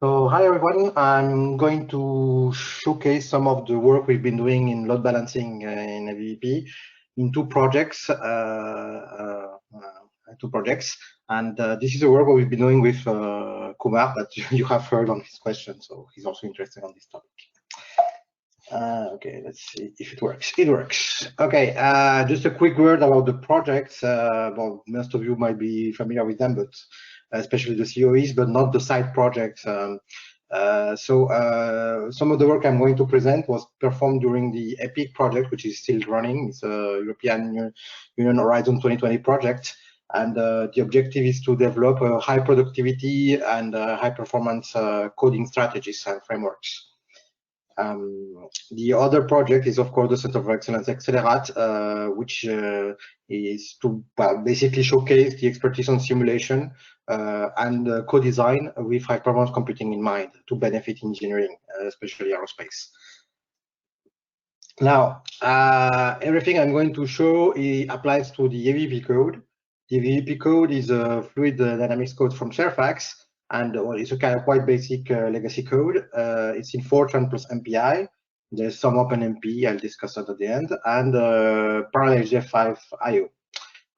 So hi everyone, I'm going to showcase some of the work we've been doing in load balancing in AVBP in two projects, and this is the work we've been doing with Kumar that you have heard on his question, so he's also interested on this topic. Okay, let's see if it works. It works. Okay, just a quick word about the projects. Well, most of you might be familiar with them, but especially the CoEs, but not the side projects. Some of the work I'm going to present was performed during the EPIC project, which is still running. It's a European Union Horizon 2020 project. And the objective is to develop a high productivity and high performance coding strategies and frameworks. The other project is, of course, the Center of Excellence Accelerate, which is to basically showcase the expertise on simulation and co-design with high-performance computing in mind to benefit engineering, especially aerospace. Now, everything I'm going to show applies to the AVBP code. The AVBP code is a fluid dynamics code from CERFACS. And it's a kind of quite basic legacy code. It's in Fortran plus MPI. There's some OpenMP, I'll discuss that at the end, and parallel HDF5 IO.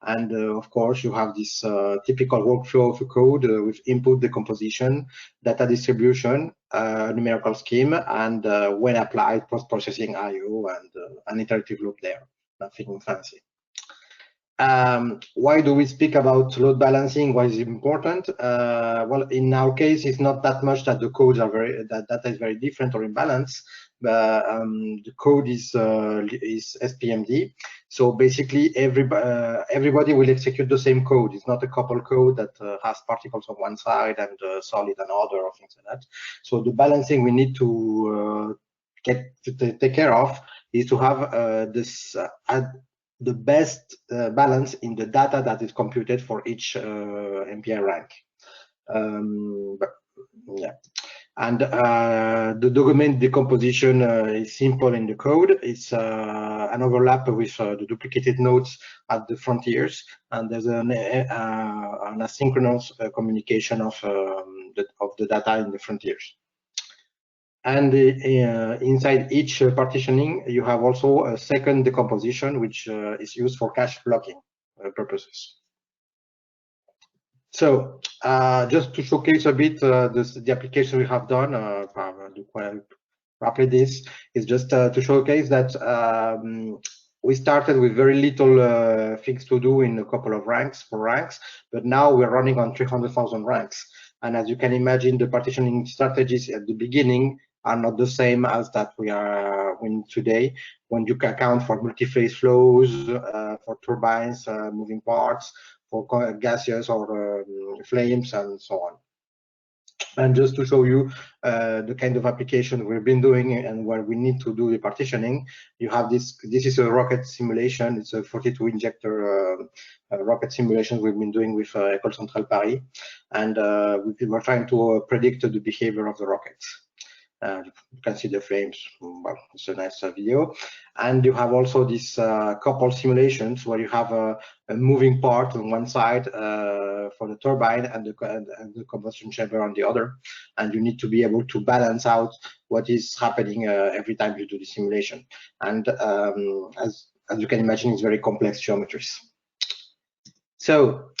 And of course, you have this typical workflow of a code with input, decomposition, data distribution, numerical scheme, and when applied, post-processing IO and an iterative loop there. Nothing fancy. Why do we speak about load balancing? Why is it important? Well, in our case, it's not that much that the codes are that data is very different or imbalance. The code is SPMD. So basically, everybody will execute the same code. It's not a couple code that has particles on one side and solid on other or things like that. So the balancing we need to take care of is to have the best balance in the data that is computed for each MPI rank. Yeah. And the document decomposition is simple in the code. It's an overlap with the duplicated nodes at the frontiers, and there's an asynchronous communication of the data in the frontiers. And inside each partitioning, you have also a second decomposition, which is used for cache blocking purposes. So just to showcase a bit the application we have done, roughly this is just to showcase that we started with very little things to do in a couple of ranks, but now we're running on 300,000 ranks. And as you can imagine, the partitioning strategies at the beginning are not the same as that we are in today, when you can account for multi-phase flows, for turbines, moving parts, for gaseous or flames, and so on. And just to show you the kind of application we've been doing and where we need to do the partitioning, you have this. This is a rocket simulation. It's a 42 injector rocket simulation we've been doing with École Centrale Paris, and we were trying to predict the behavior of the rockets. You can see the flames. Well, it's a nice video. And you have also this couple simulations where you have a moving part on one side for the turbine and the combustion chamber on the other. And you need to be able to balance out what is happening every time you do the simulation. And as you can imagine, it's very complex geometries. So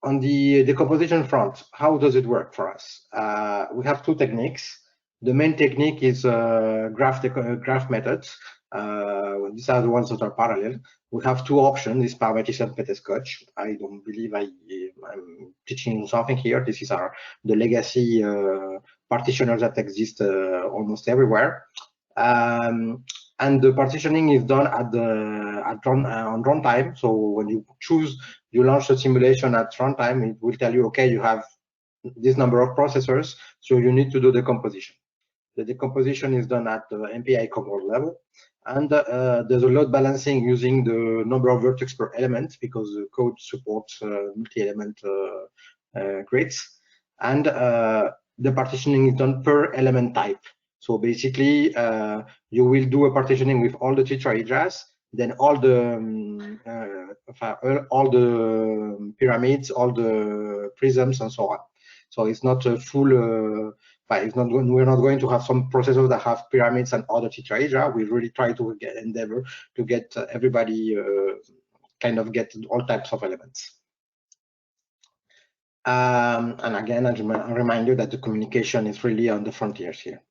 on the decomposition front, how does it work for us? We have two techniques. The main technique is graph methods. These are the ones that are parallel. We have two options, this parametric and Petescotch. I don't believe I'm teaching something here. This is the legacy partitioners that exist almost everywhere. And the partitioning is done on runtime. So when you launch the simulation at runtime, it will tell you, okay, you have this number of processors, so you need to do the decomposition. The decomposition is done at the MPI command level, and there's a load balancing using the number of vertex per element, because the code supports multi-element grids, and the partitioning is done per element type. So basically, you will do a partitioning with all the tetrahedras, then all the pyramids, all the prisms, and so on. So it's not a full. It's not. We're not going to have some processors that have pyramids and other tetrahedra. We really try to endeavor to get everybody kind of get all types of elements. And again, I remind you that the communication is really on the frontiers here.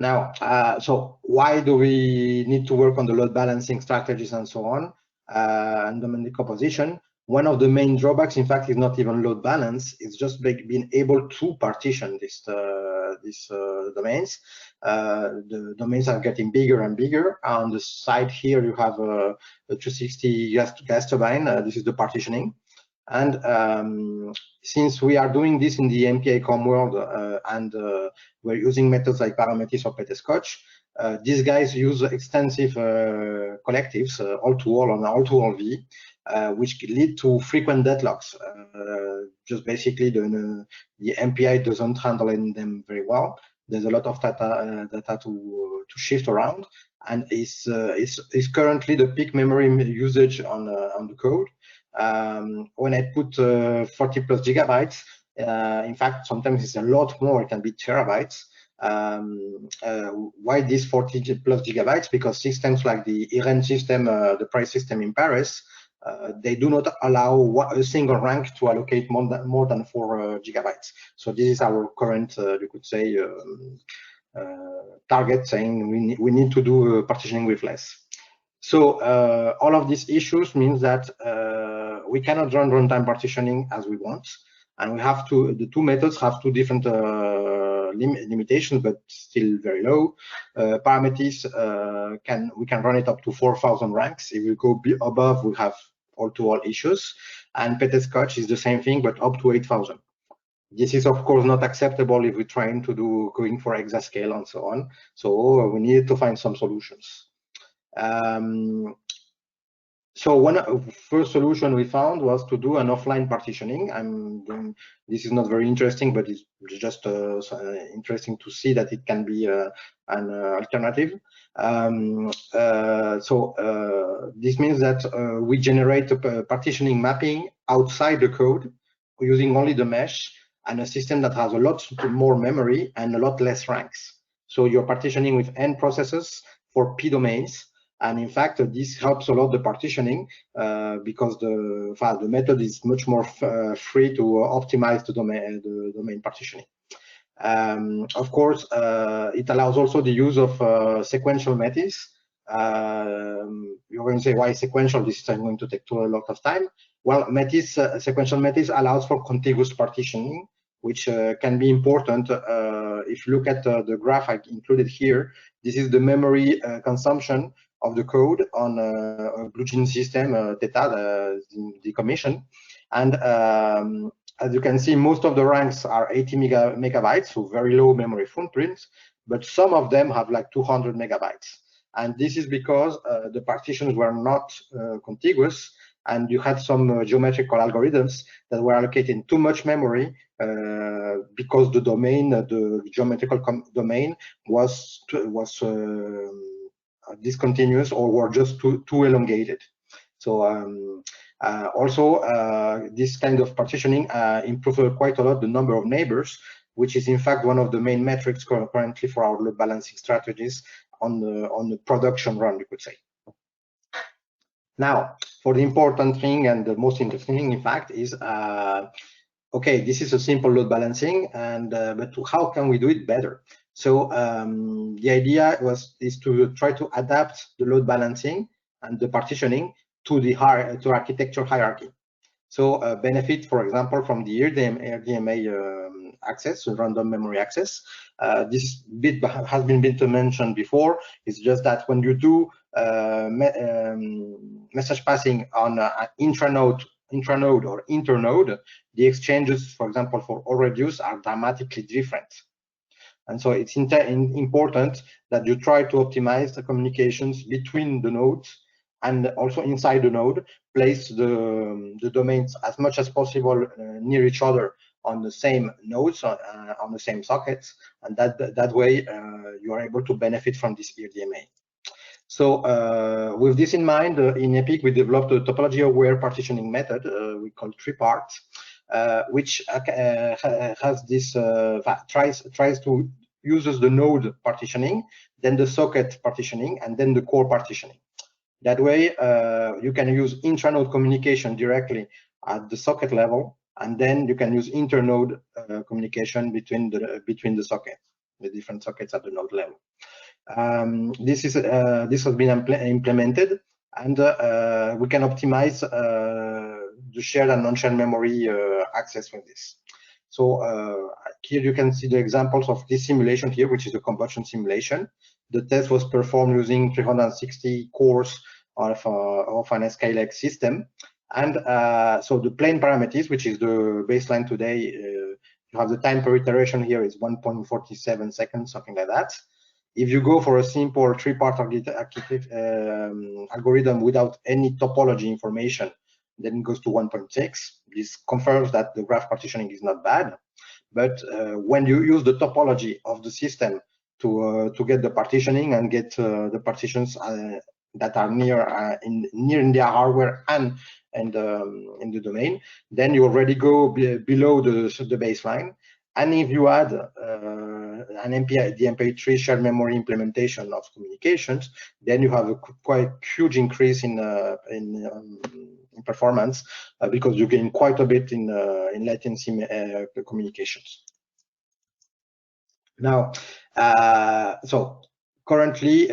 Now, so why do we need to work on the load balancing strategies and so on, and domain decomposition? One of the main drawbacks, in fact, is not even load balance. It's just being able to partition these domains. The domains are getting bigger and bigger. On the side here, you have a 260 gas turbine. This is the partitioning. And since we are doing this in the MPI-COM world and we're using methods like Parametis or Petescotch, these guys use extensive collectives, all-to-all and all-to-all V, which lead to frequent deadlocks. Just basically, the MPI doesn't handle them very well. There's a lot of data to shift around, and is currently the peak memory usage on the code. When I put 40 plus gigabytes, in fact, sometimes it's a lot more. It can be terabytes. Why this 40 plus gigabytes? Because systems like the IREN system, the price system in Paris, they do not allow a single rank to allocate more than 4 gigabytes. So this is our current, you could say, target, saying we need to do partitioning with less. So all of these issues means that we cannot run runtime partitioning as we want, and we have to. The two methods have two different limitations, but still very low. Parametis we can run it up to 4,000 ranks. If we go above, we have all-to-all issues, and Petescotch is the same thing, but up to 8,000. This is of course not acceptable if we're trying to going for exascale and so on. So we needed to find some solutions. So one first solution we found was to do an offline partitioning. This is not very interesting, but it's just interesting to see that it can be an alternative. This means that we generate a partitioning mapping outside the code using only the mesh, and a system that has a lot more memory and a lot less ranks. So you're partitioning with n processes for p domains. And in fact, this helps a lot the partitioning because the method is much more free to optimize the domain partitioning. Of course, it allows also the use of sequential metis. You're going to say, why sequential? This is going to take a lot of time. Well, metis, sequential metis allows for contiguous partitioning, which can be important. If you look at the graph I included here, this is the memory consumption of the code on a blue gene system, Theta, decommission. And as you can see, most of the ranks are 80 megabytes, so very low memory footprints, but some of them have like 200 megabytes. And this is because the partitions were not contiguous, and you had some geometrical algorithms that were allocating too much memory because the domain, the geometrical domain was discontinuous or were just too elongated. So also this kind of partitioning improved quite a lot the number of neighbors, which is in fact one of the main metrics currently for our load balancing strategies on the production run, you could say. Now, for the important thing and the most interesting thing, in fact, is okay, this is a simple load balancing, and but how can we do it better? So the idea is to try to adapt the load balancing and the partitioning to the architecture hierarchy. So benefit, for example, from the RDMA access, so random memory access. This bit has been mentioned before. It's just that when you do message passing on intranode or internode, the exchanges, for example, for all reduce are dramatically different. And so it's important that you try to optimize the communications between the nodes, and also inside the node, place the domains as much as possible near each other on the same nodes, on the same sockets, and that way you are able to benefit from this RDMA. So with this in mind, in EPIC, we developed a topology-aware partitioning method we call 3 parts. which has this tries to uses the node partitioning, then the socket partitioning, and then the core partitioning. That way, you can use intra-node communication directly at the socket level, and then you can use inter-node communication between the socket, the different sockets at the node level. This has been implemented, and we can optimize the shared and non-shared memory access with this. So here you can see the examples of this simulation here, which is a combustion simulation. The test was performed using 360 cores of an Skylake system. And so the plane parameters, which is the baseline today, you have the time per iteration here is 1.47 seconds, something like that. If you go for a simple three-part algorithm without any topology information, then it goes to 1.6. This confirms that the graph partitioning is not bad. But when you use the topology of the system to get the partitioning and get the partitions that are near in their hardware and in the domain, then you already go below the baseline. And if you add the MP3 shared memory implementation of communications, then you have a quite huge increase in performance because you gain quite a bit in latency communications. Now, so currently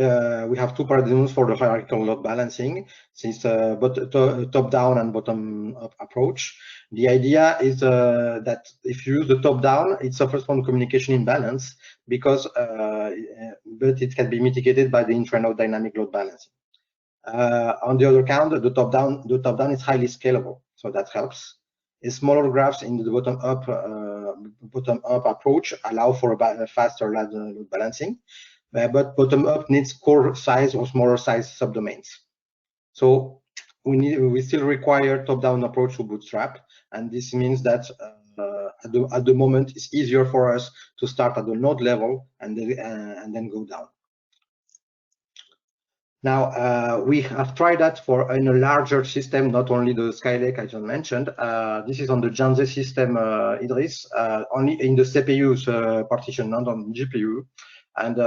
we have two paradigms for the hierarchical load balancing, since top-down and bottom-up approach. The idea is that if you use the top-down, it suffers from communication imbalance because, but it can be mitigated by the intra-node dynamic load balancing. On the other hand, the top-down is highly scalable, so that helps. Smaller graphs in the bottom-up approach allow for a faster load balancing, but bottom-up needs core size or smaller size subdomains. So we still require top-down approach to Bootstrap, and this means that at the moment it's easier for us to start at the node level and then go down. Now, we have tried that in a larger system, not only the Skylake I just mentioned. This is on the Janze system, Idris, only in the CPU's partition, not on the GPU. And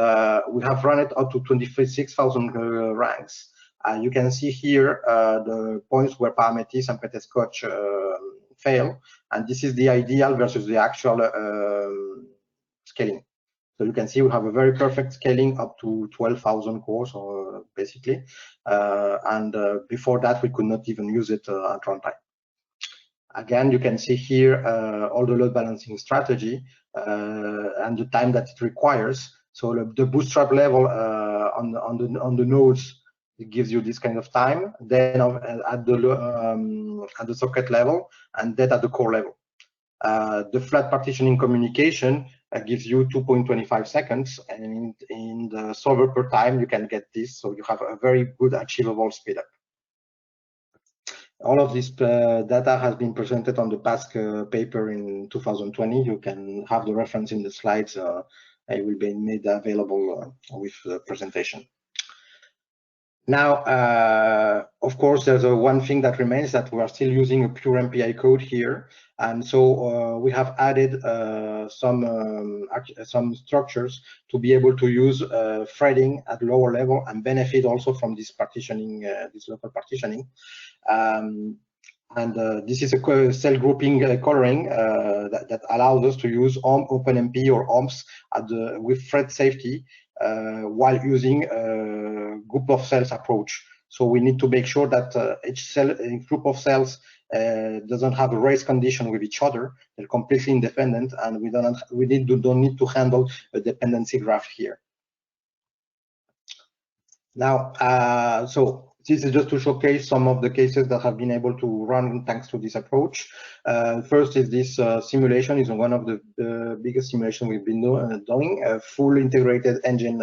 we have run it up to 26,000 ranks. You can see here the points where parameters and Petescotch fail. And this is the ideal versus the actual scaling. So you can see we have a very perfect scaling up to 12,000 cores, basically. And before that, we could not even use it at runtime. Again, you can see here all the load balancing strategy and the time that it requires. So the Bootstrap level on the nodes, it gives you this kind of time. Then at the socket level, and then at the core level. The flat partitioning communication gives you 2.25 seconds, and in the solver per time you can get this, so you have a very good achievable speedup. All of this data has been presented on the PASC paper in 2020. You can have the reference in the slides. It will be made available with the presentation. Now, of course, there's one thing that remains, that we are still using a pure MPI code here, and so we have added some structures to be able to use threading at lower level and benefit also from this partitioning, this local partitioning. This is a cell grouping coloring that allows us to use OpenMP or OMPs with thread safety while using group of cells approach. So we need to make sure that each group of cells doesn't have a race condition with each other. They're completely independent, and we don't need to handle a dependency graph here. Now, so this is just to showcase some of the cases that have been able to run thanks to this approach. First is this simulation is one of the biggest simulation we've been doing, a full integrated engine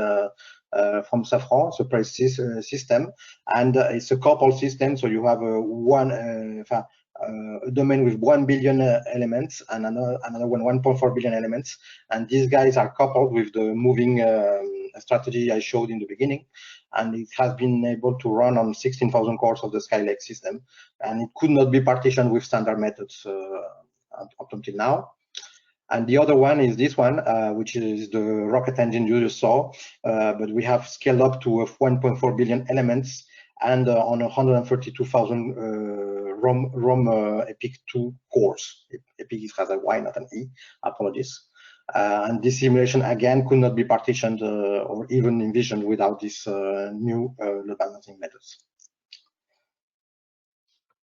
from Safran, it's a price system, and it's a coupled system, so you have a domain with 1 billion elements and another one 1.4 billion elements, and these guys are coupled with the moving strategy I showed in the beginning, and it has been able to run on 16,000 cores of the Skylake system, and it could not be partitioned with standard methods up until now. And the other one is this one, which is the rocket engine you just saw, but we have scaled up to 1.4 billion elements and on 132,000 ROM EPIC 2 cores. EPIC has a Y, not an E, apologies. And this simulation, again, could not be partitioned or even envisioned without these new load balancing methods.